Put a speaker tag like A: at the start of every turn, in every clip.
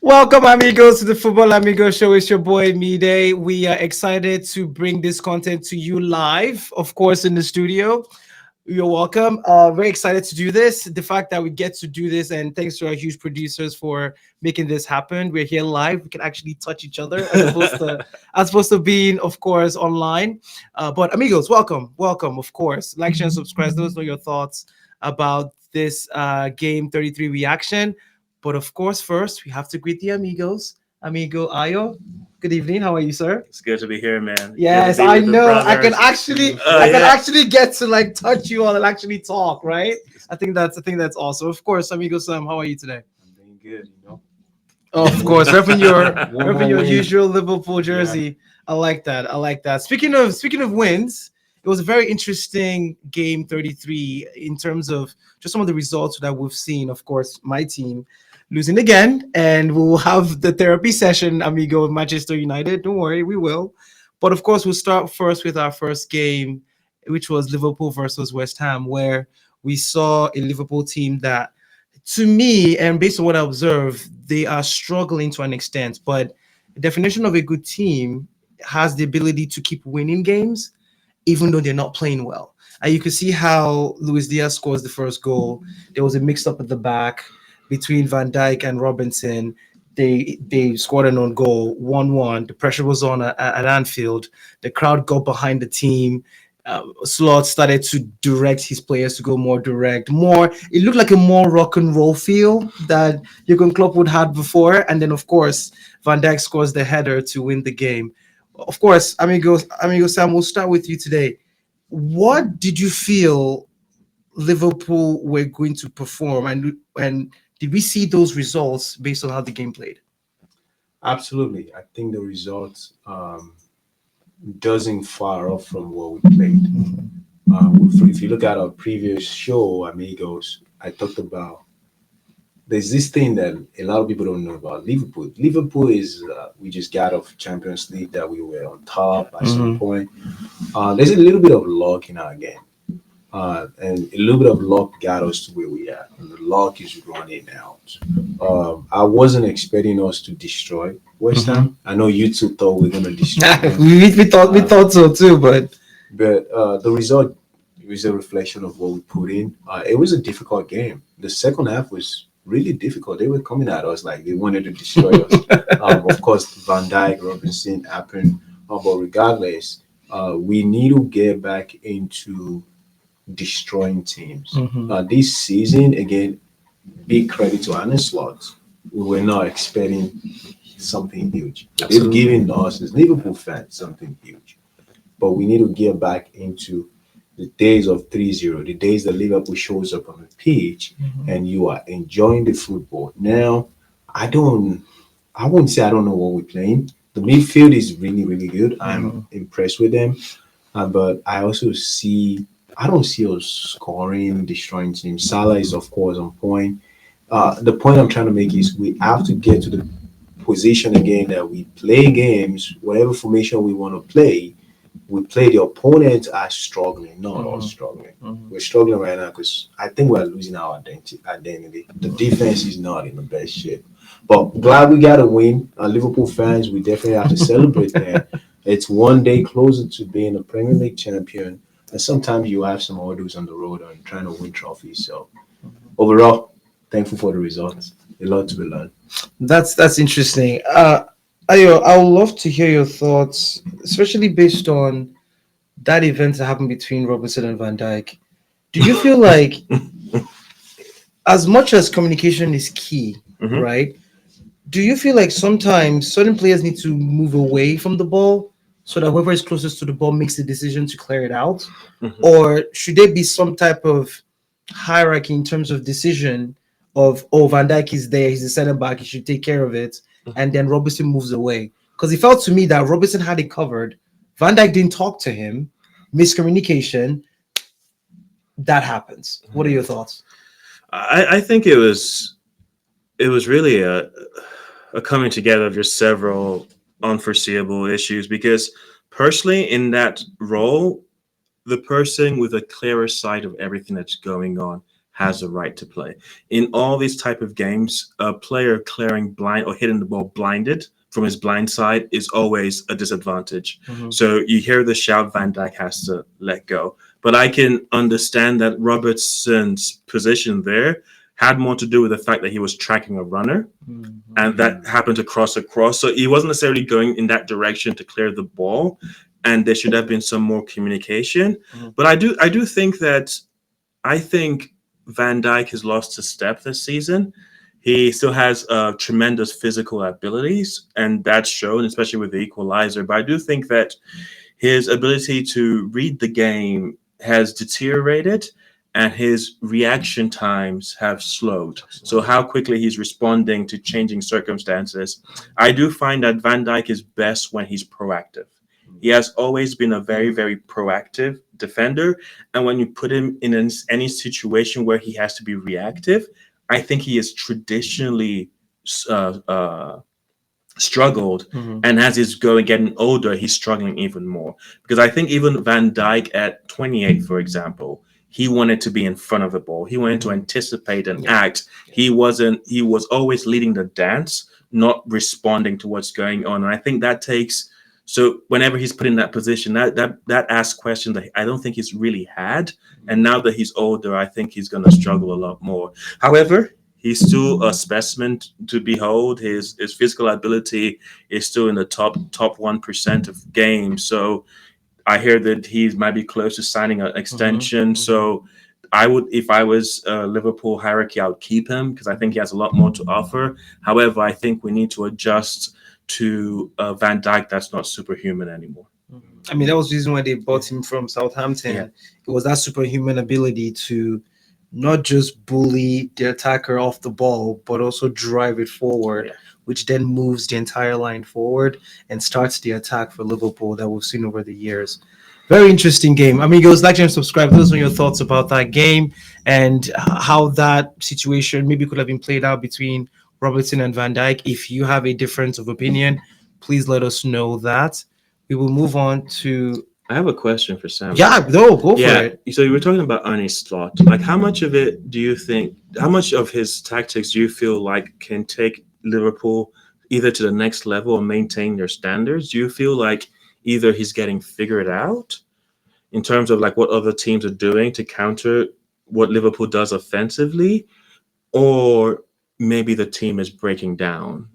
A: Welcome, amigos, to the Football Amigos Show. It's your boy Mide. We are excited to bring this content to you live, of course, in the studio. You're welcome. Very excited to do this. The fact that we get to do this, and thanks to our huge producers for making this happen. We're here live. We can actually touch each other as opposed to being, of course, online. But amigos, welcome. Of course, like, share, and subscribe. Let us know your thoughts about this game 33 reaction. But of course, first we have to greet the amigos. Amigo Ayo, good evening. How are you, sir?
B: It's good to be here, man. Good to
A: Yes,
B: be
A: I
B: with the
A: know. I can
B: brothers.
A: actually, I can
B: Yeah.
A: actually get to like touch you all and actually talk, right? I think that's awesome. Of course, amigo Sam, how are you today?
C: I'm doing good, you know.
A: Of course, repping your
C: One
A: repping
C: more
A: your
C: win.
A: usual Liverpool
C: Yeah.
A: jersey. I like that. I like that. Speaking of wins, it was a very interesting game 33 in terms of just some of the results that we've seen. Of course, my team losing again, and we'll have the therapy session, amigo, with Manchester United. Don't worry, we will. But of course, we'll start first with our first game, which was Liverpool versus West Ham, where we saw a Liverpool team that, to me, and based on what I observe, they are struggling to an extent. But the definition of a good team has the ability to keep winning games, even though they're not playing well. And you can see how Luis Diaz scores the first goal. There was a mix up at the back between Van Dijk and Robinson. They scored an own goal, 1-1. The pressure was on at Anfield. The crowd got behind the team. Slot started to direct his players to go more direct, more. It looked like a more rock and roll feel that Jurgen Klopp would had before, and then of course Van Dijk scores the header to win the game. Of course, amigo Sam, we'll start with you today. What did you feel Liverpool were going to perform, and did we see those results based on how the game played?
C: Absolutely. I think the result doesn't far off from what we played. If you look at our previous show, Amigos, I talked about there's this thing that a lot of people don't know about Liverpool. Liverpool is we just got off Champions League that we were on top at some point. There's a little bit of luck in our game. And a little bit of luck got us to where we are, and the luck is running out. I wasn't expecting us to destroy West Ham. I know you two thought we are gonna destroy them,
A: we thought so too, but
C: but the result is a reflection of what we put in. It was a difficult game. The second half was really difficult. They were coming at us like they wanted to destroy us. Of course, Van Dijk, Robinson happened, but regardless, we need to get back into destroying teams. This season, again, big credit to Arne Slot. We were not expecting something huge. They've given us, as Liverpool fans, something huge. But we need to get back into the days of 3-0, the days that Liverpool shows up on the pitch and you are enjoying the football. Now, I wouldn't say I don't know what we're playing. The midfield is really, really good. I'm impressed with them. But I don't see us scoring, destroying teams. Salah is, of course, on point. The point I'm trying to make is we have to get to the position again that we play games, whatever formation we want to play. We play the opponents are struggling, not us struggling. We're struggling right now because I think we're losing our identity. The defense is not in the best shape. But glad we got a win. Liverpool fans, we definitely have to celebrate that. It's one day closer to being a Premier League champion. And sometimes you have some hurdles on the road on trying to win trophies. So overall, thankful for the results. A lot to be learned.
A: that's interesting. Ayo, I would love to hear your thoughts, especially based on that event that happened between Robinson and Van Dijk. Do you feel like, as much as communication is key, right? Do you feel like sometimes certain players need to move away from the ball so that whoever is closest to the ball makes the decision to clear it out? Or should there be some type of hierarchy in terms of decision of, oh, Van Dijk is there, he's the center back, he should take care of it, and then Robinson moves away? Because it felt to me that Robinson had it covered. Van Dijk didn't talk to him, miscommunication, that happens. What are your thoughts?
B: I think it was really a coming together of just several unforeseeable issues because personally in that role, the person with a clearer sight of everything that's going on has a right to play. In all these type of games, a player clearing blind or hitting the ball blinded from his blind side is always a disadvantage. So you hear the shout, Van Dijk has to let go. But I can understand that Robertson's position there had more to do with the fact that he was tracking a runner, and that happened to cross across. So he wasn't necessarily going in that direction to clear the ball, and there should have been some more communication. But I do think that I think Van Dijk has lost a step this season. He still has tremendous physical abilities, and that's shown, especially with the equalizer. But I do think that his ability to read the game has deteriorated, and his reaction times have slowed. So how quickly he's responding to changing circumstances. I do find that Van Dijk is best when he's proactive. He has always been a very, very proactive defender. And when you put him in any situation where he has to be reactive, I think he has traditionally struggled. And as he's getting older, he's struggling even more. Because I think even Van Dijk at 28, for example, he wanted to be in front of the ball. He wanted to anticipate and act. He was always leading the dance, not responding to what's going on. And I think that takes... So whenever he's put in that position, that asks questions that I don't think he's really had. And now that he's older, I think he's going to struggle a lot more. However, he's still a specimen to behold. His physical ability is still in the top 1% of games. So I hear that he might be close to signing an extension. So I would, if I was Liverpool hierarchy, I would keep him because I think he has a lot more to offer. However, I think we need to adjust to Van Dijk that's not superhuman anymore.
A: I mean, that was the reason why they bought him from Southampton. It was that superhuman ability to not just bully the attacker off the ball, but also drive it forward, which then moves the entire line forward and starts the attack for Liverpool that we've seen over the years. Very interesting game. Amigos, like and subscribe. Those are your thoughts about that game and how that situation maybe could have been played out between Robertson and Van Dijk. If you have a difference of opinion, please let us know that. We will move on to...
B: I have a question for Sam.
A: Go for it.
B: So you were talking about Arne Slot. Like, how much of it do you think, how much of his tactics do you feel like can take Liverpool either to the next level or maintain their standards? Do you feel like either he's getting figured out in terms of like what other teams are doing to counter what Liverpool does offensively, or maybe the team is breaking down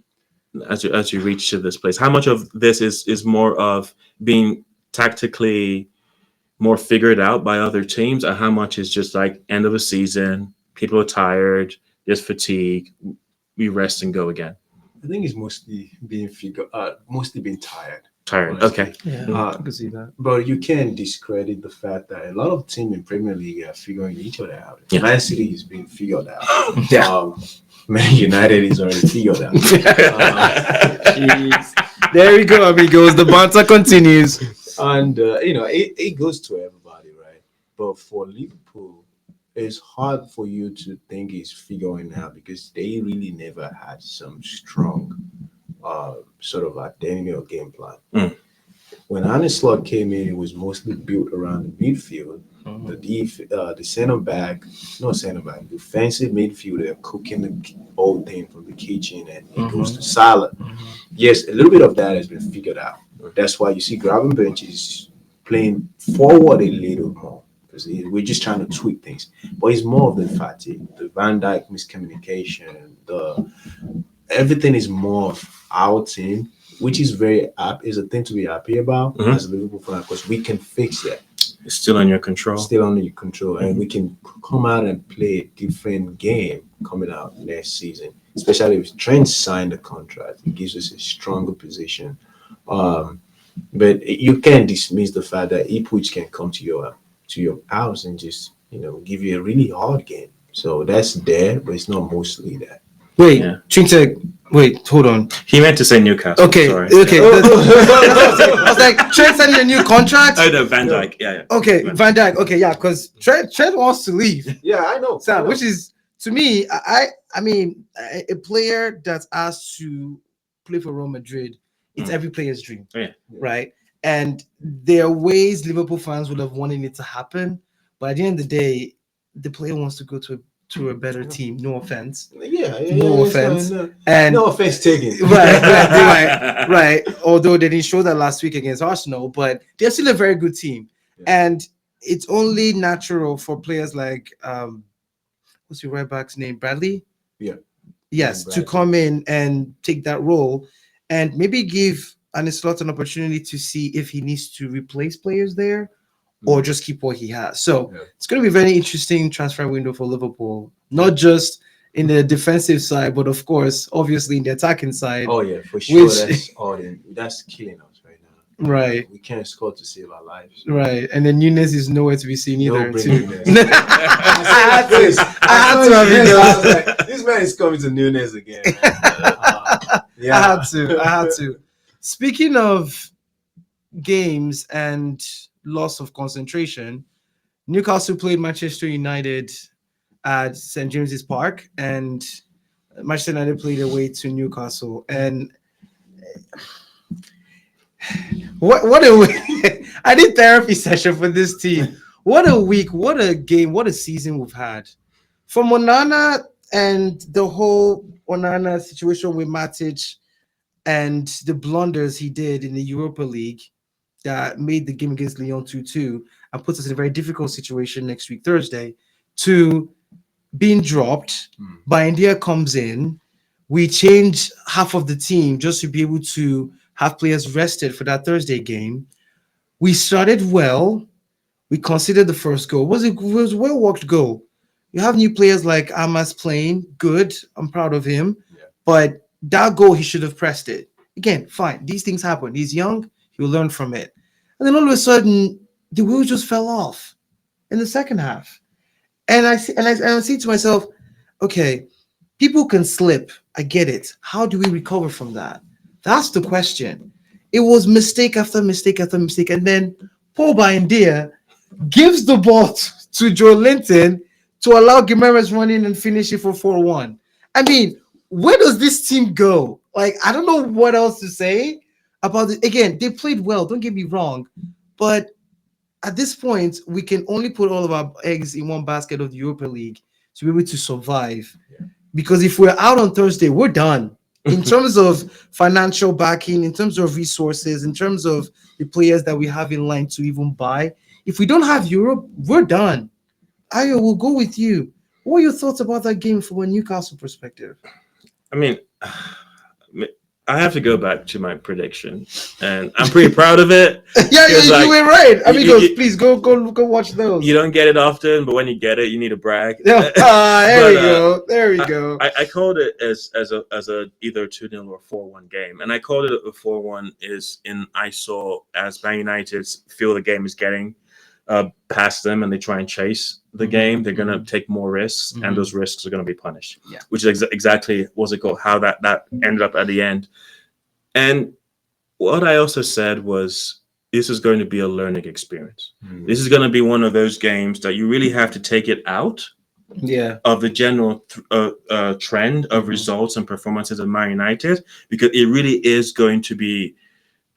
B: as you reach to this place? How much of this is more of being tactically more figured out by other teams, and how much is just like end of a season, people are tired, there's fatigue, we rest and go again?
C: I think it's mostly being mostly being tired.
B: Okay.
A: I can see that.
C: But you can't discredit the fact that a lot of teams in Premier League are figuring each other out. Man City is being figured out. Man United is already figured out.
A: There we go, amigos. The banter continues.
C: And, it goes to everybody, right? But for Liverpool, it's hard for you to think he's figuring out because they really never had some strong sort of identity or game plan. When Arne Slot came in, it was mostly built around the midfield. The defensive midfielder cooking the whole thing from the kitchen, and it goes to Salah. Yes, a little bit of that has been figured out. That's why you see Gravenberch is playing forward a little more because we're just trying to tweak things. But it's more of the fatigue, the Van Dijk miscommunication, everything is more of our team, which is is a thing to be happy about as a Liverpool fan, because we can fix that.
B: It's still under your control.
C: Still under your control, and we can come out and play a different game coming out next season. Especially if Trent signed a contract, it gives us a stronger position. But you can't dismiss the fact that Ipswich can come to your house and just give you a really hard game. So that's there, but it's not mostly that.
A: Wait, hold on.
B: He meant to say Newcastle.
A: Okay.
B: Sorry.
A: I was like, Trent signing a new contract?
B: Oh, no, Van Dijk. Yeah.
A: Okay, Van Dijk. Okay, yeah, because Trent wants to leave.
C: Yeah, I know.
A: Sam, which is, to me, I mean, a player that's asked to play for Real Madrid, it's every player's dream, right? And there are ways Liverpool fans would have wanted it to happen, but at the end of the day, the player wants to go to a better team. No offense.
C: Yeah,
A: No
C: it's fine,
A: offense.
C: no,
A: And
C: no offense taken.
A: right. Although they didn't show that last week against Arsenal, but they're still a very good team.
C: Yeah.
A: And it's only natural for players like what's your right back's name? Bradley?
C: Yeah.
A: Yes, to
C: Bradley.
A: come in and take that role and maybe give Anislot an opportunity to see if he needs to replace players there or just keep what he has. So
C: Yeah.
A: it's going to be a very interesting transfer window for Liverpool, not just in the defensive side, but of course, obviously in the attacking side.
C: Oh yeah, for sure.
A: Which-
C: That's killing us right now.
A: Right,
C: We can't score to save our lives.
A: right. And then Nunes is nowhere to be seen
C: Don't
A: either.
C: bring
A: too.
C: Nunes.
A: I
C: I
A: had to have it
C: I was like, this man is coming to Nunes again. Yeah.
A: I had to. Speaking of games and loss of concentration, Newcastle played Manchester United at St James's Park, and Manchester United played away to Newcastle. And what a week! I did therapy session for this team. What a week! What a game! What a season we've had. From Onana and the whole Onana situation with Matic and the blunders he did in the Europa League that made the game against Lyon 2-2 and puts us in a very difficult situation next week, Thursday, to being dropped. By India comes in. We change half of the team just to be able to have players rested for that Thursday game. We started well. We conceded the first goal. It was a well-worked goal. You have new players like Amas playing. Good. I'm proud of him.
C: Yeah.
A: But that goal, he should have pressed it. Again, fine. These things happen. He's young. He'll learn from it. And then all of a sudden, the wheels just fell off in the second half. And I see to myself, okay, people can slip. I get it. How do we recover from that? That's the question. It was mistake after mistake after mistake. And then Paul Bayendia gives the ball to Joe Linton to allow Gimenez run in and finish it for 4-1. I mean, where does this team go? Like, I don't know what else to say about it. Again, they played well. Don't get me wrong. But at this point, we can only put all of our eggs in one basket of the Europa League to be able to survive.
C: Yeah.
A: Because if we're out on Thursday, we're done. In terms of financial backing, in terms of resources, in terms of the players that we have in line to even buy. If we don't have Europe, we're done. Ayo, we'll go with you. What are your thoughts about that game from a Newcastle perspective?
B: I mean, I have to go back to my prediction, and I'm pretty proud of it.
A: Yeah,
B: like,
A: you were right. Amigos,
B: you-
A: please go watch those.
B: You don't get it often, but when you get it, you need to brag.
A: Yeah, there we go.
B: I called it as a either 2-0 or 4-1 game, and I called it a 4-1 I saw as Man United feel the game is getting past them, and they try and chase the game. They're going to take more risks, and those risks are going to be punished.
A: Yeah.
B: Which is exactly how that ended up at the end. And what I also said was, this is going to be a learning experience. This is going to be one of those games that you really have to take it out of the general trend of results and performances of Man United, because it really is going to be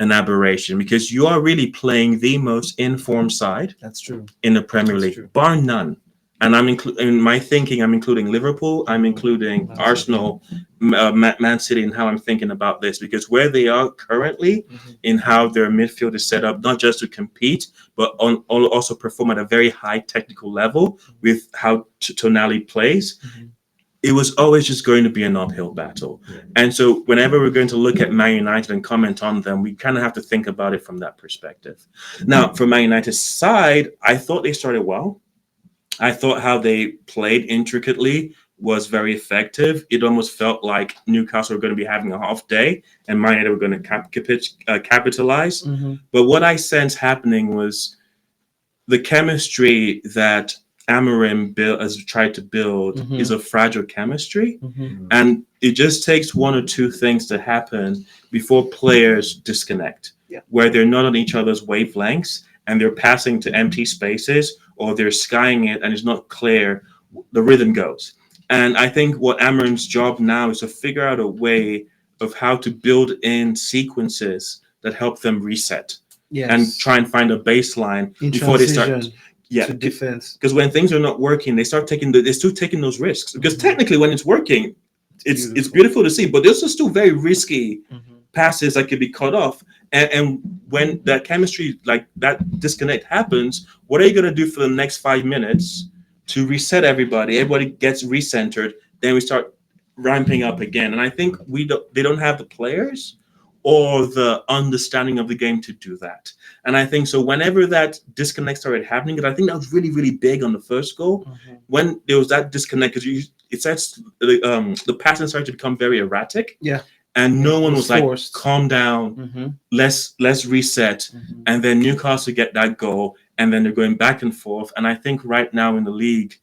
B: an aberration, because you are really playing the most informed side.
A: That's true.
B: In the Premier League,
A: true.
B: bar none. And in my thinking, I'm including Liverpool, I'm including Arsenal, Man City, and how I'm thinking about this, because where they are currently in how their midfield is set up, not just to compete, but also perform at a very high technical level with how Tonali plays. It was always just going to be an uphill battle. And so whenever we're going to look at Man United and comment on them, we kind of have to think about it from that perspective. Now, from Man United's side, I thought they started well. I thought how they played intricately was very effective. It almost felt like Newcastle were going to be having a half day and Man United were going to capitalize. But what I sensed happening was the chemistry that Amorim has tried to build is a fragile chemistry, and it just takes one or two things to happen before players disconnect, where they're not on each other's wavelengths and they're passing to empty spaces, or they're skying it and it's not clear. The rhythm goes, and I think what Amorim's job now is to figure out a way of how to build in sequences that help them reset and try and find a baseline
A: in
B: before
A: transition.
B: they start. Yeah,
A: to defense.
B: because when things are not working, they start they still taking those risks. Because technically, when it's working, it's beautiful to see. But those are still very risky passes that could be cut off. And when that chemistry, like that disconnect happens, what are you going to do for the next 5 minutes to reset everybody? Everybody gets recentered. Then we start ramping up again. And I think they don't have the players or the understanding of the game to do that. And I think so whenever that disconnect started happening, because I think that was really, really big on the first goal, when there was that disconnect, because it starts the passing started to become very erratic.
A: Yeah.
B: And no one was like,
A: forced.
B: calm down, let's reset. And then Newcastle get that goal, and then they're going back and forth. And I think right now in the league,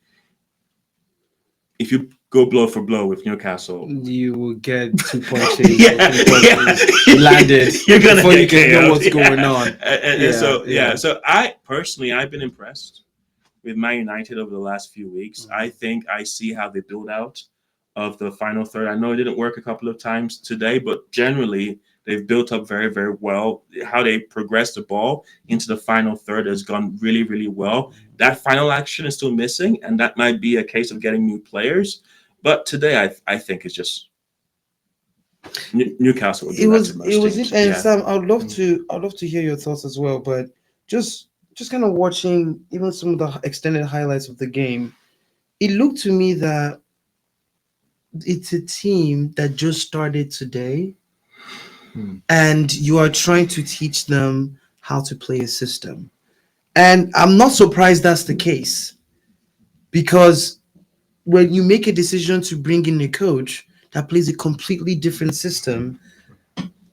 B: if you go blow for blow with Newcastle,
A: you will get 2 punches.
B: Yeah.
A: 2 punches landed
B: You're gonna
A: before you
B: get
A: can know
B: KO'd.
A: what's going on.
B: And so I personally, I've been impressed with Man United over the last few weeks. I think I see how they build out of the final third. I know it didn't work a couple of times today, but generally they've built up very, very well. How they progress the ball into the final third has gone really, really well. That final action is still missing, and that might be a case of getting new players. But today, I think it's just Newcastle. Will do
A: It was,
B: teams.
A: and Sam, I'd love to hear your thoughts as well. But just kind of watching even some of the extended highlights of the game, it looked to me that it's a team that just started today, and you are trying to teach them how to play a system. And I'm not surprised that's the case, because when you make a decision to bring in a coach that plays a completely different system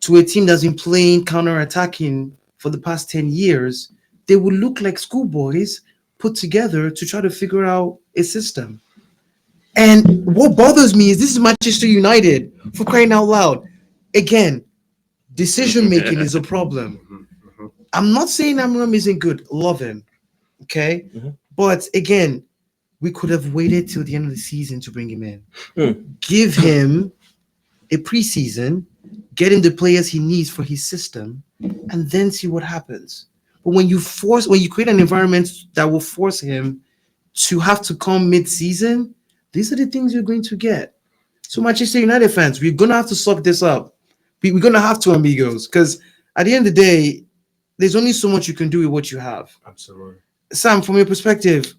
A: to a team that's been playing counter-attacking for the past 10 years, they will look like schoolboys put together to try to figure out a system. And what bothers me is this is Manchester United, for crying out loud. Again, decision making is a problem. I'm not saying Amram isn't good. Love him. Okay? But again, we could have waited till the end of the season to bring him in. Give him a preseason, get him the players he needs for his system, and then see what happens. But when you create an environment that will force him to have to come mid-season, these are the things you're going to get. So Manchester United fans, we're going to have to suck this up. We're going to have to, amigos, because at the end of the day, there's only so much you can do with what you have.
C: Absolutely.
A: Sam, from your perspective,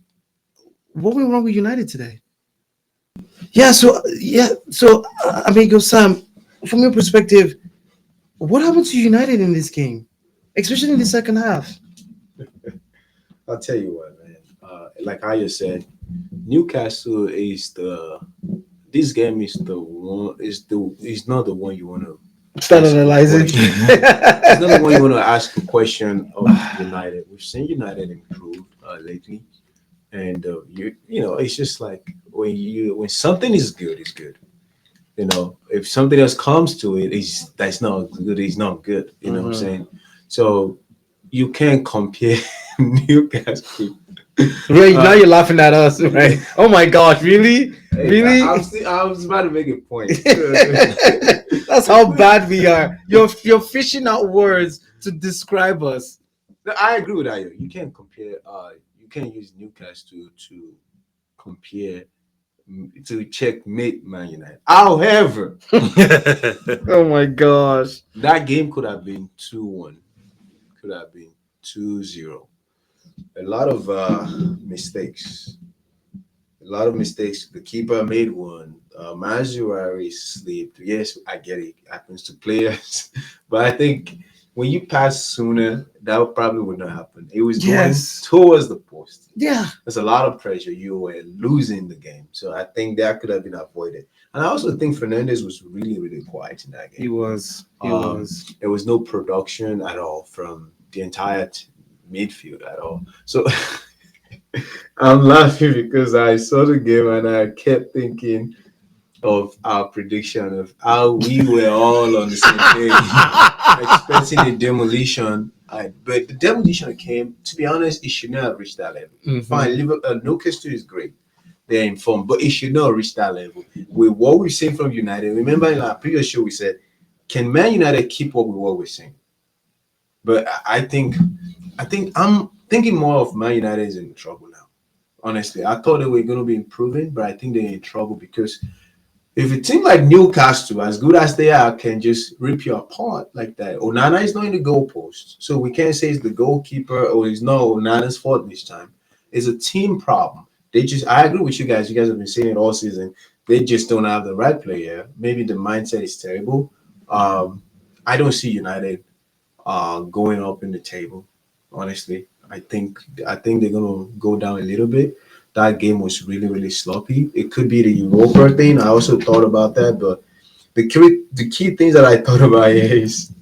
A: what went wrong with United today? So amigo Sam, from your perspective, what happened to United in this game, especially in the second half?
C: I'll tell you what, man. Like I just said, Newcastle this game is not the one you want to
A: Start analyzing.
C: It's not the one you want to ask a question of United. We've seen United improve lately, and it's just like when something is good, it's good. If something else comes to it, that's not good. It's not good. You know what I'm saying? So you can't compare Newcastle.
A: Right, now you're laughing at us, right? Oh my gosh, really? Really?
C: I was about to make a point.
A: That's how bad we are. You're fishing out words to describe us.
C: No, I agree with that. You can't compare. You can't use Newcastle to compare to checkmate Man United. However,
A: oh my gosh,
C: that game could have been 2-1, could have been 2-0. A lot of mistakes. The keeper made one. Mazuari slipped. Yes, I get it. It happens to players. But I think when you pass sooner, that probably would not happen. It was going towards the post.
A: Yeah.
C: There's a lot of pressure. You were losing the game. So I think that could have been avoided. And I also think Fernandes was really, really quiet in that game.
A: He was.
C: There was no production at all from the entire midfield at all. So I'm laughing because I saw the game and I kept thinking of our prediction of how we were all on the same page, expecting a demolition. But the demolition came, to be honest, it should not have reached that level. Fine, Newcastle is great. They're informed, but it should not reach that level. With what we've seen from United, remember in our previous show we said, can Man United keep up with what we're seeing? But I think I think I'm thinking more of Man United is in trouble now. Honestly, I thought they were going to be improving, but I think they're in trouble because if a team like Newcastle, as good as they are, can just rip you apart like that, Onana is not in the goalpost, so we can't say it's the goalkeeper or it's not Onana's fault this time. It's a team problem. They just, I agree with you guys. You guys have been saying it all season. They just don't have the right player. Maybe the mindset is terrible. I don't see United going up in the table. Honestly, I think they're gonna go down a little bit. That game was really really sloppy. It could be the Europa thing. I also thought about that, but the key things that I thought about here is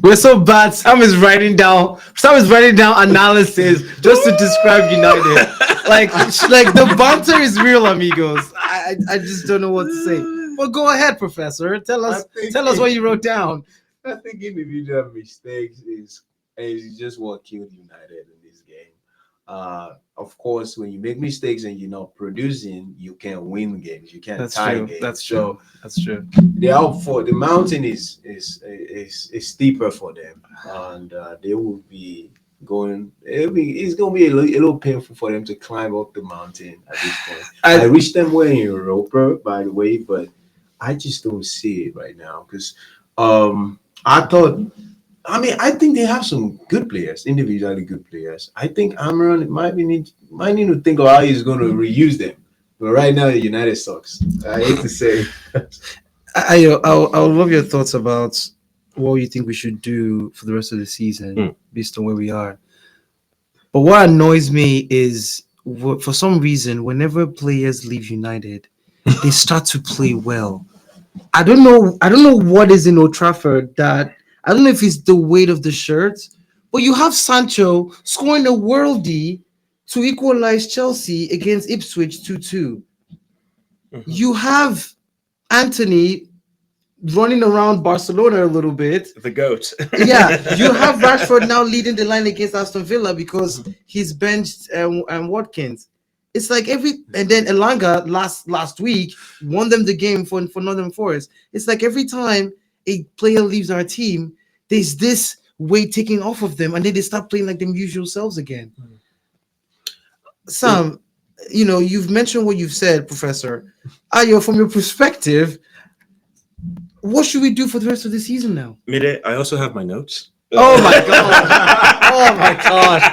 A: We're so bad. Sam is writing down analysis just to describe United. Like the banter is real, amigos. I just don't know what to say. Well, go ahead, Professor. Tell us what you wrote down.
C: I think individual mistakes is just what killed United in this game. Of course, when you make mistakes and you're not producing, you can't win games. You can't tie games.
A: That's
C: So
A: true. That's true.
C: they're out for the mountain is steeper for them, and they will be going. It's going to be a little painful for them to climb up the mountain at this point. I wish them were in Europa, by the way, but I just don't see it right now because I thought. I mean, I think they have some good players, individually good players. I think Amaran might need to think of how he's going to reuse them. But right now, United sucks. I hate to say.
A: I would love your thoughts about what you think we should do for the rest of the season based on where we are. But what annoys me is for some reason, whenever players leave United, they start to play well. I don't know. I don't know what is in Old Trafford that I don't know if it's the weight of the shirt, but you have Sancho scoring a worldie to equalize Chelsea against Ipswich 2-2. You have Anthony running around Barcelona a little bit.
B: The goat.
A: Yeah, you have Rashford now leading the line against Aston Villa because he's benched Watkins. It's like and then Elanga last week won them the game for Northern Forest. It's like every time a player leaves our team, there's this weight taking off of them, and then they start playing like them usual selves again. Sam, you've mentioned what you've said, Professor. Ayo, from your perspective, what should we do for the rest of the season now?
B: Mide, I also have my notes.
A: Oh my god! Oh my god!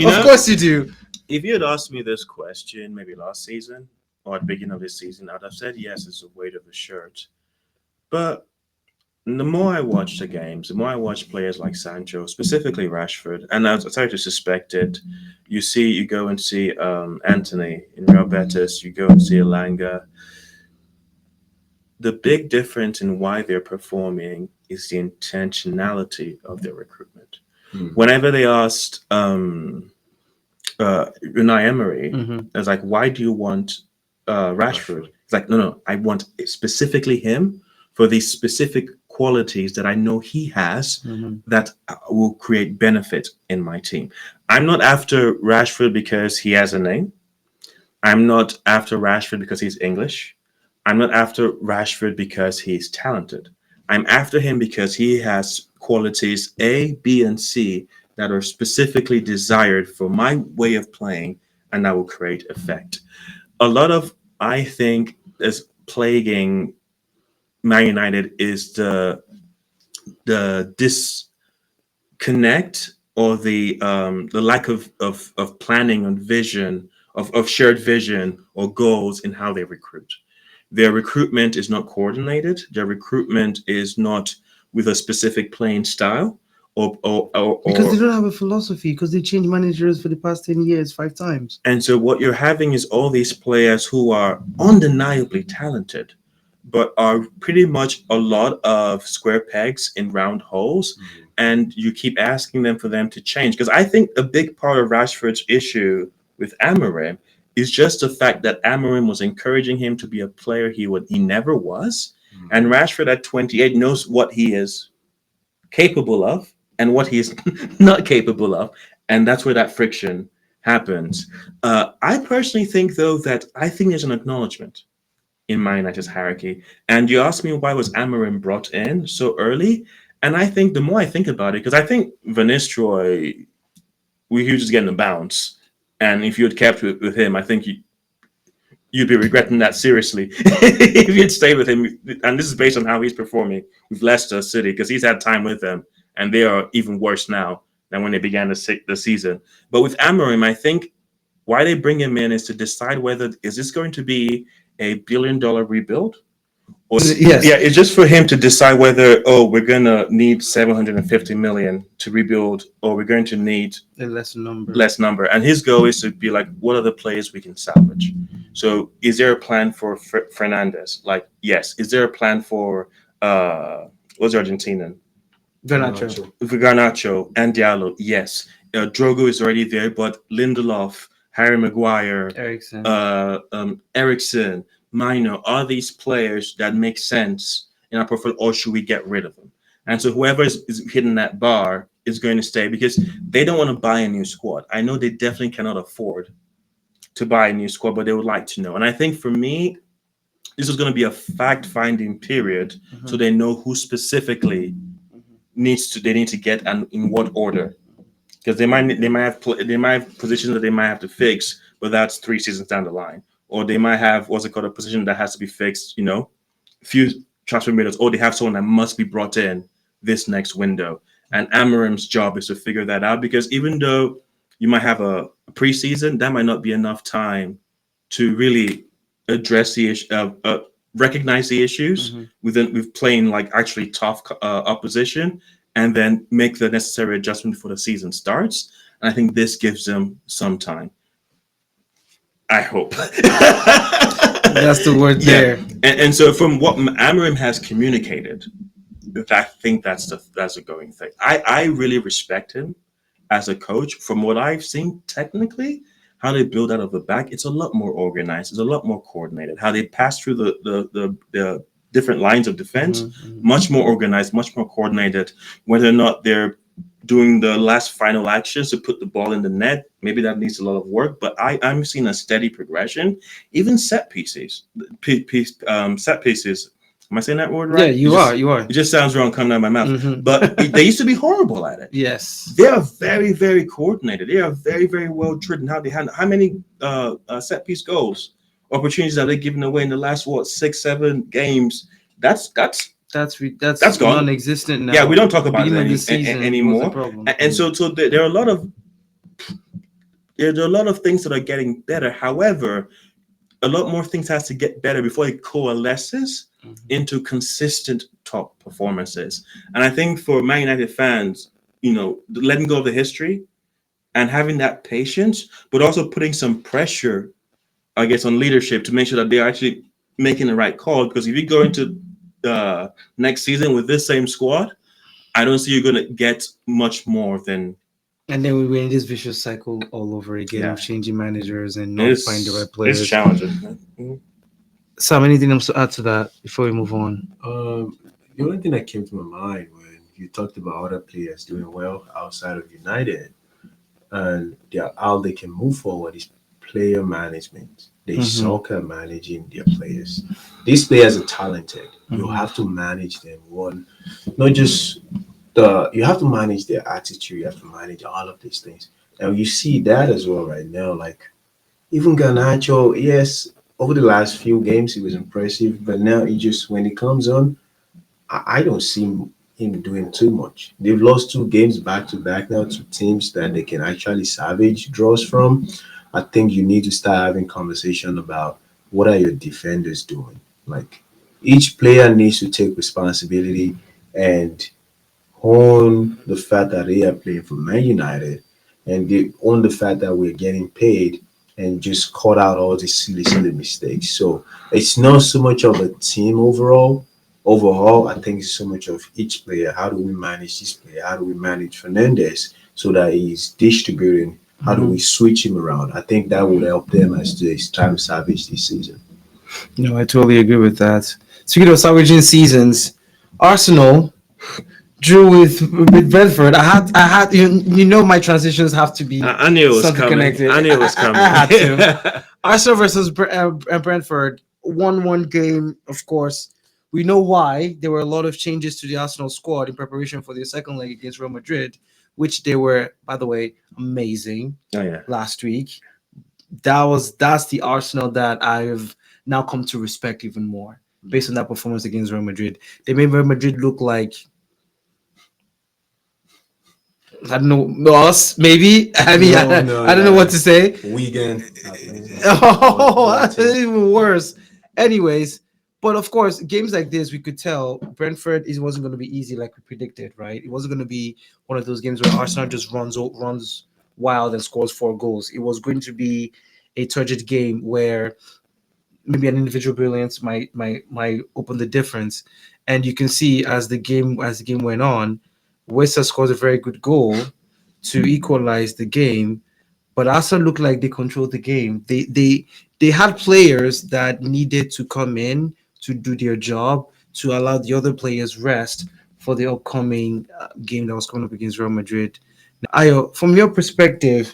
A: Of course you do.
B: If you had asked me this question maybe last season or at the beginning of this season, I'd have said yes, it's the weight of the shirt. But the more I watch the games, the more I watch players like Sancho, specifically Rashford, and I started to suspect it. You go and see Anthony in Real Betis, you go and see Elanga. The big difference in why they're performing is the intentionality of their recruitment. Whenever they asked Unai Emery, I was like, why do you want Rashford? It's like, no, I want specifically him for these specific qualities that I know he has that will create benefit in my team. I'm not after Rashford because he has a name. I'm not after Rashford because he's English. I'm not after Rashford because he's talented. I'm after him because he has qualities A, B, and C that are specifically desired for my way of playing, and that will create effect. A lot of, I think, is plaguing Man United is the disconnect or the lack of planning and vision of shared vision or goals in how they recruit. Their recruitment is not coordinated. Their recruitment is not with a specific playing style or
A: because they don't have a philosophy, because they changed managers for the past 10 years 5 times.
B: And so what you're having is all these players who are undeniably talented, but are pretty much a lot of square pegs in round holes. And you keep asking them for them to change. Because I think a big part of Rashford's issue with Amorim is just the fact that Amorim was encouraging him to be a player he never was. And Rashford at 28 knows what he is capable of and what he is not capable of. And that's where that friction happens. I personally think, though, that I think there's an acknowledgement in Man United's hierarchy. And you asked me, why was Amorim brought in so early? And I think the more I think about it, because I think Van Nistelrooy, he was just getting a bounce. And if you had kept with him, I think you'd be regretting that seriously if you'd stay with him. And this is based on how he's performing with Leicester City, because he's had time with them, and they are even worse now than when they began the season. But with Amorim, I think why they bring him in is to decide whether is this going to be a $1 billion rebuild. Or,
A: Yes.
B: Yeah, it's just for him to decide whether, we're gonna need 750 million to rebuild, or we're going to need
A: A less number.
B: less number. And his goal is to be like, what are the players we can salvage? So, is there a plan for Fernandez? Like, yes. Is there a plan for what's the Argentinian?
A: Garnacho.
B: For Garnacho and Diallo? Yes. Drogo is already there, but Lindelof, Harry Maguire,
A: Ericsson.
B: Ericsson, Mino, are these players that make sense in our portfolio, or should we get rid of them? And so whoever is hitting that bar is going to stay, because they don't want to buy a new squad. I know they definitely cannot afford to buy a new squad, but they would like to know. And I think for me, this is going to be a fact-finding period, so they know who specifically need to get and in what order. Because they might have positions that they might have to fix, but that's 3 seasons down the line. Or they might have a position that has to be fixed, few transfer windows, or they have someone that must be brought in this next window. And Amorim's job is to figure that out, because even though you might have a preseason, that might not be enough time to really address the issue, recognize the issues with playing like actually tough opposition, and then make the necessary adjustment before the season starts. And I think this gives them some time. I hope.
A: That's the word there.
B: And so from what Amorim has communicated, I think that's a going thing. I really respect him as a coach. From what I've seen, technically, how they build out of the back, it's a lot more organized. It's a lot more coordinated. How they pass through the different lines of defense, much more organized, much more coordinated. Whether or not they're doing the last final actions to put the ball in the net, maybe that needs a lot of work, but I'm seeing a steady progression. Even set pieces, set pieces. Am I saying that word right?
A: Yeah, you are.
B: It just sounds wrong coming out of my mouth. But they used to be horrible at it.
A: Yes.
B: They are very, very coordinated. They are very, very well trained. How many set piece goals, opportunities are they giving away in the last 6-7 games? That's gone.
A: Non-existent now.
B: Yeah, we don't talk about it anymore. And so there are a lot of things that are getting better. However, a lot more things has to get better before it coalesces into consistent top performances. And I think for Man United fans, letting go of the history and having that patience, but also putting some pressure, I guess, on leadership to make sure that they're actually making the right call. Because if you go into next season with this same squad, I don't see you're going to get much more than.
A: And then we were in this vicious cycle all over again of changing managers and not finding the right players.
B: It's challenging.
A: Sam, anything else to add to that before we move on?
C: The only thing that came to my mind when you talked about other players doing well outside of United and how they can move forward is player management. They soccer managing their players. These players are talented. You have to manage them. You have to manage their attitude. You have to manage all of these things. And you see that as well right now. Like even Garnacho, yes, over the last few games he was impressive, but now when it comes on, I don't see him doing too much. They've lost 2 games back to back now to teams that they can actually salvage draws from. I think you need to start having conversation about what are your defenders doing. Like each player needs to take responsibility and own the fact that they are playing for Man United, and they own the fact that we're getting paid, and just cut out all these silly mistakes. So it's not so much of a team overall. Overall, I think it's so much of each player. How do we manage this player? How do we manage Fernandez so that he's distributing? How do we switch him around? I think that would help them as they try to salvage this season.
A: No, I totally agree with that. Speaking of salvaging seasons, Arsenal drew with Brentford. I had my transitions have to be.
B: I knew it was coming.
A: Connected.
B: I knew it was coming.
A: I had to. Arsenal versus Brentford, 1-1 game, of course. We know why there were a lot of changes to the Arsenal squad in preparation for their second leg against Real Madrid, which they were, by the way, amazing
B: Oh yeah.
A: last week. That's the Arsenal that I've now come to respect even more based on that performance against Real Madrid. They made Real Madrid look like, I don't know, us maybe. I mean, I don't know what to say.
C: Weekend.
A: Oh, that's even worse. Anyways, but of course, games like this, we could tell Brentford is wasn't going to be easy like we predicted, right? It wasn't going to be one of those games where Arsenal just runs wild and scores 4 goals. It was going to be a turgid game where maybe an individual brilliance might open the difference. And you can see as the game went on, Wester scores a very good goal to equalize the game, but Arsenal looked like they controlled the game. They had players that needed to come in to do their job to allow the other players rest for the upcoming game that was coming up against Real Madrid. Ayo, from your perspective,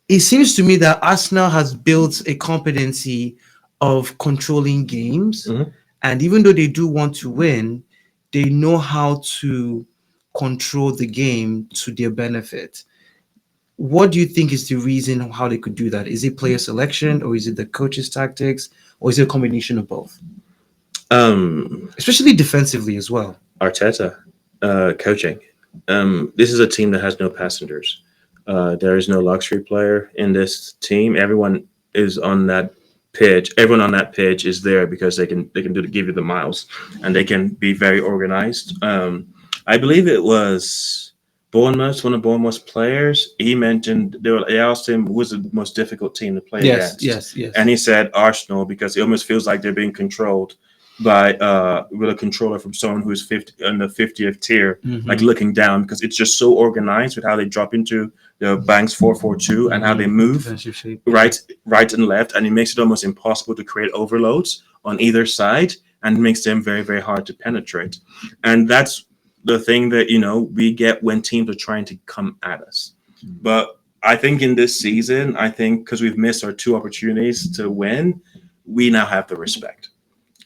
A: it seems to me that Arsenal has built a competency of controlling games,
B: Mhm.
A: and even though they do want to win, they know how to control the game to their benefit. What do you think is the reason how they could do that? Is it player selection, or is it the coach's tactics, or is it a combination of both? Especially defensively as well.
B: Arteta, coaching. This is a team that has no passengers. There is no luxury player in this team. Everyone is on that pitch. Everyone on that pitch is there because they can give you the miles, and they can be very organized. I believe it was Bournemouth, one of Bournemouth's players. He mentioned they asked him who was the most difficult team to play
A: Yes,
B: against,
A: yes.
B: and he said Arsenal because it almost feels like they're being controlled by with a controller from someone who's 50 on the 50th tier, like
A: Mhm.
B: looking down because it's just so organized with how they drop into the Banks 4-4-2 and how they move
A: Defensive shape.
B: right and left, and it makes it almost impossible to create overloads on either side, and makes them very very hard to penetrate. And that's the thing that we get when teams are trying to come at us. But I think in this season, I think because we've missed our 2 opportunities to win, we now have the respect.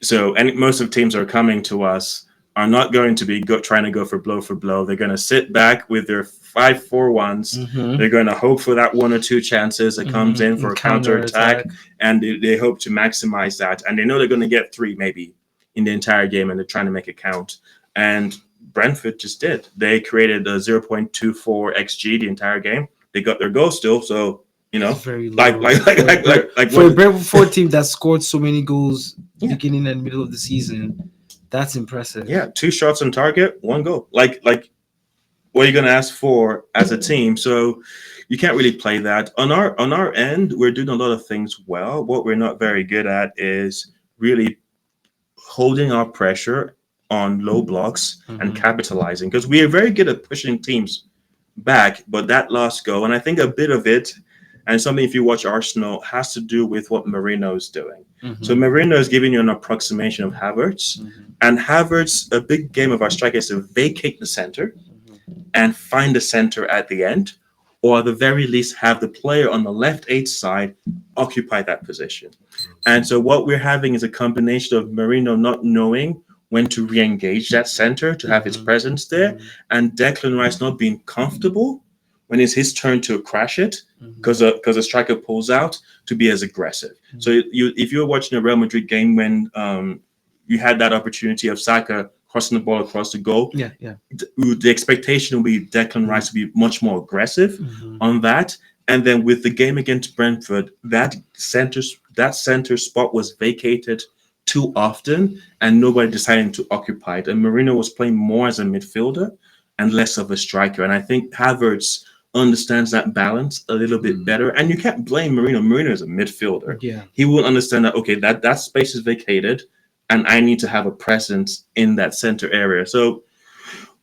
B: So, and most of the teams that are coming to us are not going to be trying to go for blow for blow. They're going to sit back with their 5-4-1s.
A: Mhm.
B: They're going to hope for that 1 or 2 chances that comes in for a counter attack, and they hope to maximize that. And they know they're going to get 3 maybe in the entire game, and they're trying to make it count. And Brentford just did. They created a 0.24 xG the entire game. They got their goal still, so
A: Very
B: like
A: low. For a
B: what?
A: Brentford team that scored so many goals
B: Yeah.
A: beginning and middle of the season, that's impressive.
B: Yeah, 2 shots on target, 1 goal. Like what are you going to ask for as a team? So you can't really play that. On our end, we're doing a lot of things well. What we're not very good at is really holding our pressure on low blocks and
A: Mhm.
B: capitalizing, because we are very good at pushing teams back, but that last goal, and I think a bit of it, and something if you watch Arsenal, has to do with what Marino is doing.
A: Mhm.
B: So Marino is giving you an approximation of Havertz,
A: Mhm.
B: and Havertz, a big game of our striker is to vacate the center
A: Mhm.
B: and find the center at the end, or at the very least have the player on the left eight side occupy that position. And so what we're having is a combination of Marino not knowing when to re-engage that center to have his
A: Mhm.
B: presence there,
A: Mhm.
B: and Declan Rice not being comfortable when it's his turn to crash it
A: Mhm.
B: because the striker pulls out to be as aggressive. So if you're watching a Real Madrid game when you had that opportunity of Saka crossing the ball across the goal,
A: Yeah, yeah.
B: the expectation will be Declan Rice to be much more aggressive
A: Mhm.
B: on that. And then with the game against Brentford, that center spot was vacated too often, and nobody decided to occupy it. And Marino was playing more as a midfielder and less of a striker. And I think Havertz understands that balance a little bit better. And you can't blame Marino. Marino is a midfielder.
A: Yeah.
B: He will understand that, okay, that space is vacated, and I need to have a presence in that center area. So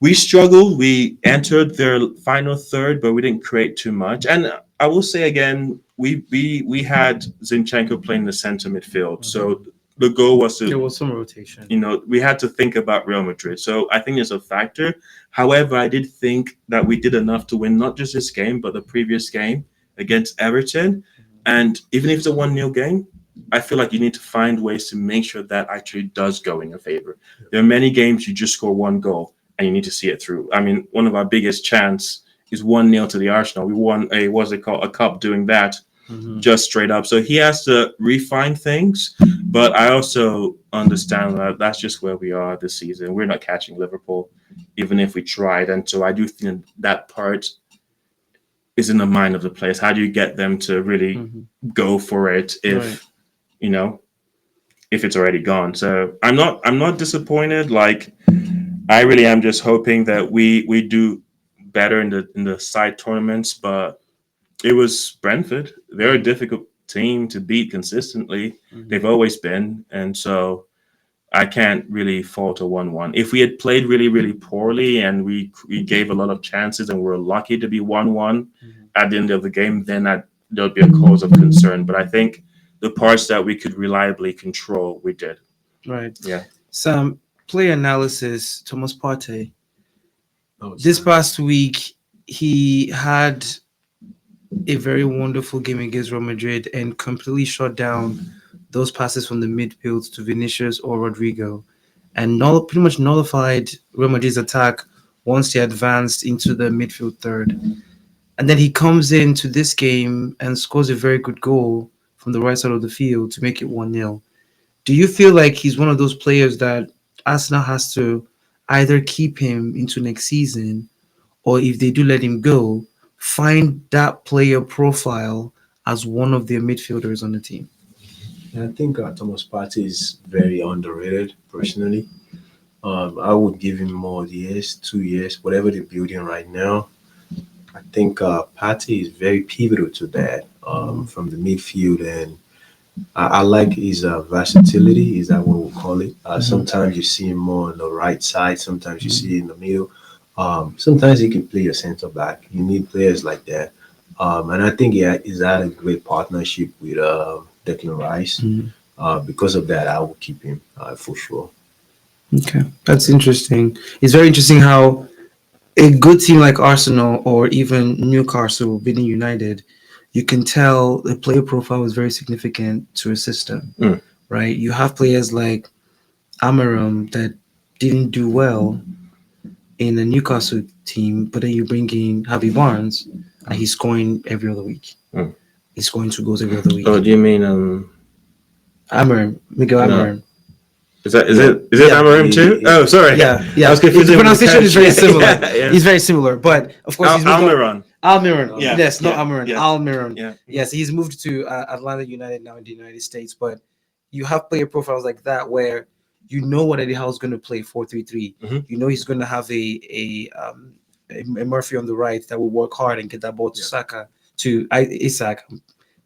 B: we struggled. We entered their final third, but we didn't create too much. And I will say again, we had Zinchenko playing the center midfield. So the goal was
A: There
B: to,
A: was some rotation.
B: we had to think about Real Madrid. So I think there's a factor. However, I did think that we did enough to win not just this game, but the previous game against Everton. And even if it's a 1-0 game, I feel like you need to find ways to make sure that actually does go in your favor. There are many games you just score one goal and you need to see it through. I mean, one of our biggest chance is 1-0 to the Arsenal. We won what's it called, a cup doing that just straight up. So he has to refine things, but I also understand that that's just where we are this season. We're not catching Liverpool, even if we tried. And so I do think that part is in the mind of the players. How do you get them to really go for it if you know if it's already gone? So I'm not disappointed. Like I really am just hoping that we do better in the side tournaments, but it was Brentford. They're a difficult team to beat consistently. They've always been, and so I can't really fault a 1-1. If we had played really, really poorly and we gave a lot of chances and we were lucky to be 1-1 at the end of the game, then there'd be a cause of concern. But I think the parts that we could reliably control, we did.
A: Right.
B: Yeah.
A: Some play analysis. Thomas Partey.
C: Oh,
A: This
C: sorry.
A: past week, he had a very wonderful game against Real Madrid and completely shut down those passes from the midfield to Vinicius or Rodrigo, and pretty much nullified Real Madrid's attack once they advanced into the midfield third. And then he comes into this game and scores a very good goal from the right side of the field to make it 1-0. Do you feel like he's one of those players that Arsenal has to either keep him into next season, or if they do let him go, find that player profile as one of their midfielders on the team?
C: And I think Thomas Partey is very underrated personally. I would give him more years, 2 years, whatever they're building right now. I think Partey is very pivotal to that from the midfield, and I like his versatility. Is that what we call it? Sometimes you see him more on the right side. Sometimes you see him in the middle. Sometimes he can play a center back. You need players like that. And I think he's had a great partnership with Declan Rice. Because of that, I will keep him for sure.
A: Okay, that's interesting. It's very interesting how a good team like Arsenal or even Newcastle, beating United, you can tell the player profile is very significant to a system, right? You have players like Amaram that didn't do well in the Newcastle team, but then you bring in Javi Barnes and he's scoring every other week. He's scoring 2 goals every other week.
B: Oh, do you mean
A: Miguel
B: No.
A: Amaram.
B: is it
A: Yeah.
B: Amarim too? Oh, sorry.
A: Yeah.
B: I was confused.
A: The pronunciation is very similar.
B: Yeah.
A: He's very similar, but of course he's moved on.
B: Almiron.
A: Almiron.
B: Yeah,
A: Yes, not
B: yeah,
A: Almiron.
B: yeah.
A: Almiron.
B: Yeah.
A: Yes, he's moved to Atlanta United now in the United States. But you have player profiles like that where you know what Eddie Howe's going to play 4-3-3. You know he's going to have a Murphy on the right that will work hard and get that ball to Saka to Isak.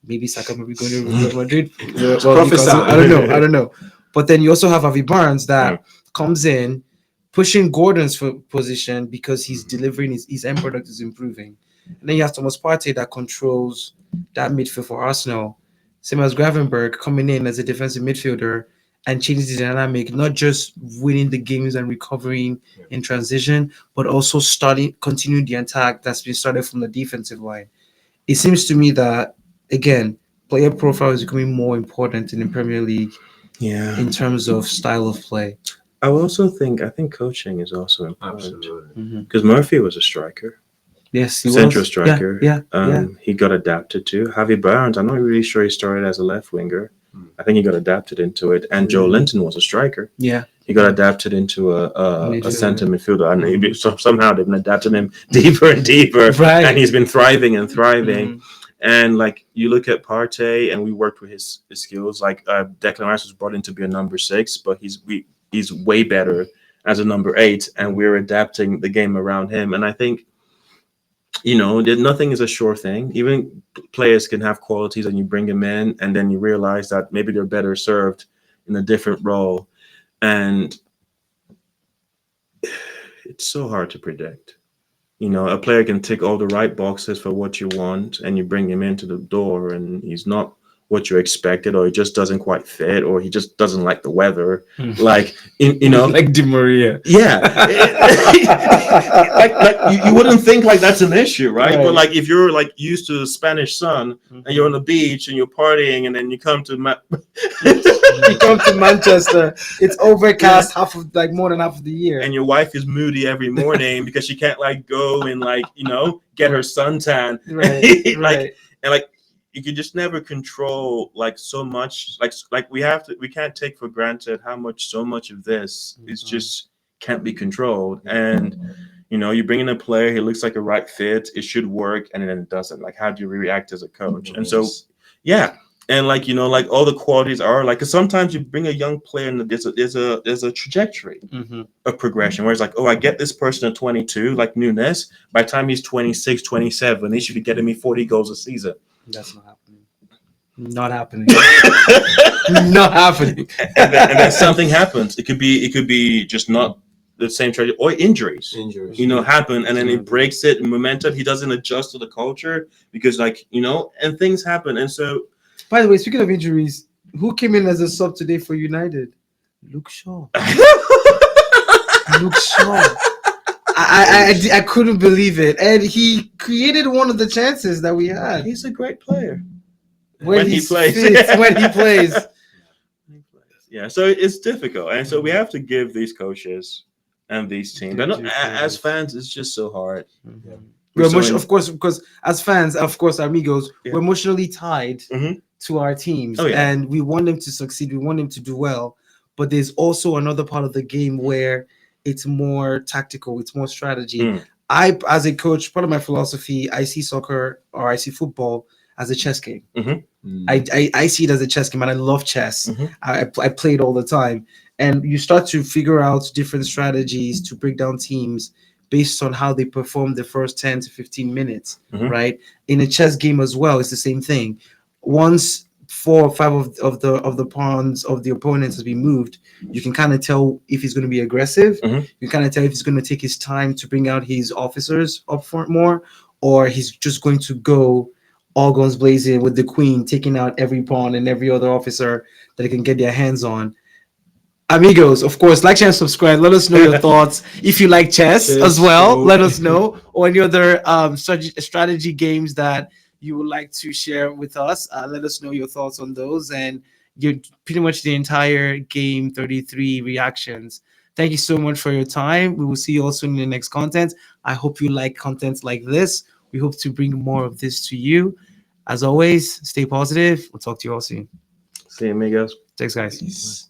A: Maybe Saka may be going to Real Madrid.
C: Prophesy.
A: I don't know. But then you also have Avi Barnes that comes in, pushing Gordon's position because he's delivering his end product is improving. And then you have Thomas Partey that controls that midfield for Arsenal. Same as Gravenberg coming in as a defensive midfielder and changing the dynamic, not just winning the games and recovering in transition, but also continuing the attack that's been started from the defensive line. It seems to me that, again, player profile is becoming more important in the Premier League in terms of style of play.
B: I think coaching is also important
C: Absolutely.
B: because Murphy was a striker,
A: Yes, he
B: central
A: was.
B: striker.
A: Yeah.
B: He got adapted to. Javi Barnes, I'm not really sure he started as a left winger. I think he got adapted into it. And Joe Linton was a striker.
A: Yeah.
B: He got adapted into a
A: Midfielder.
B: centre midfielder, and somehow they've been adapting him deeper and deeper,
A: Right.
B: and he's been thriving and thriving. And like you look at Partey, and we worked with his skills. Like Declan Rice was brought in to be a number 6, but he's way better as a number 8, and we're adapting the game around him. And I think, nothing is a sure thing. Even players can have qualities, and you bring them in, and then you realize that maybe they're better served in a different role. And it's so hard to predict. A player can tick all the right boxes for what you want, and you bring him into the door, and he's not what you expected, or it just doesn't quite fit, or he just doesn't like the weather.
A: Mhm.
B: Like, you know,
A: like Di Maria.
B: yeah, you wouldn't think like that's an issue, right? But
A: Right.
B: like if you're like used to the Spanish sun and you're on the beach and you're partying, and then you come to
A: You come to Manchester, it's overcast more than half of the year.
B: and your wife is moody every morning because she can't like go and like, you know, get her suntan.
A: Right,
B: Like,
A: right.
B: and like you can just never control like so much, like we can't take for granted how much so much of this is just can't be controlled. And you know, you bring in a player, he looks like a right fit, it should work, and then it doesn't. Like, how do you react as a coach? And so yeah, and like, you know, like all the qualities are like, because sometimes you bring a young player and there's a trajectory of progression where it's like, oh, I get this person at 22, like Nunes, by the time he's 26, 27, he should be getting me 40 goals a season.
A: That's not happening. Not happening. Not happening.
B: And then something happens. It could be just not the same trajectory, or injuries. You know, happen, and then it breaks it. Momentum. He doesn't adjust to the culture because, like, you know, and things happen. And so,
A: by the way, speaking of injuries, who came in as a sub today for United? Luke Shaw. Luke Shaw. I couldn't believe it, and he created one of the chances that we had.
B: he's a great player
A: When
B: he
A: he's
B: plays.
A: fit, when he plays.
B: Yeah, so it's difficult, and so we have to give these coaches and these teams. I know, as fans, it's just so hard.
A: We're of course, because as fans, of course, Amigos, we're emotionally tied to our teams, and we want them to succeed. We want them to do well. But there's also another part of the game where it's more tactical, it's more strategy. I, as a coach, part of my philosophy, I see soccer or I see football as a chess game. I see it as a chess game, and I love chess. I play it all the time. And you start to figure out different strategies to break down teams based on how they perform the first 10 to 15 minutes, right? In a chess game as well, it's the same thing. Once 4 or 5 of the pawns of the opponents has been moved, you can kind of tell if he's going to be aggressive. You kind of tell if he's going to take his time to bring out his officers up front more, or he's just going to go all guns blazing with the queen, taking out every pawn and every other officer that they can get their hands on. Amigos, of course, like, share, and subscribe. Let us know your thoughts. If you like chess as well, let us know. Or any other strategy games that you would like to share with us. Let us know your thoughts on those and your pretty much the entire game 33 reactions. Thank you so much for your time. We will see you also in the next content. I hope you like content like this. We hope to bring more of this to you. As always, stay positive. We'll talk to you all soon.
B: See you, amigos.
A: Thanks, guys.